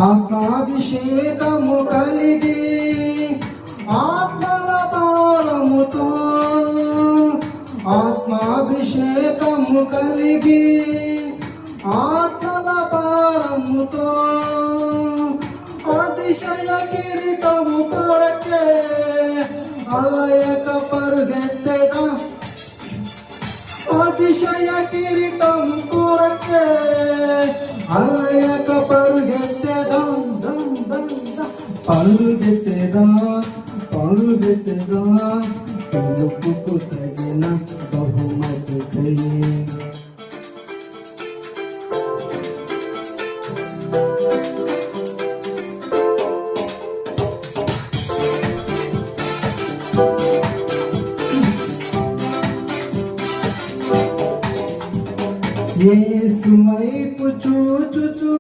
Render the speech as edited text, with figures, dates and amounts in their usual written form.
ఆత్మాభిషేకము కలిగి ఆత్మల భారముతో ఆత్మాభిషేకము కలిగి ఆత్మల భారముతో అతిశయ కిరీటము కొరకే అలయక పరుగెత్తెదా అతిశయ కిరీటము కొరకే అలయక పరుగెత్తెదా పరుగెత్తెదా పరుగెత్తెదా పిలుపుకు తగిన బహుమతికై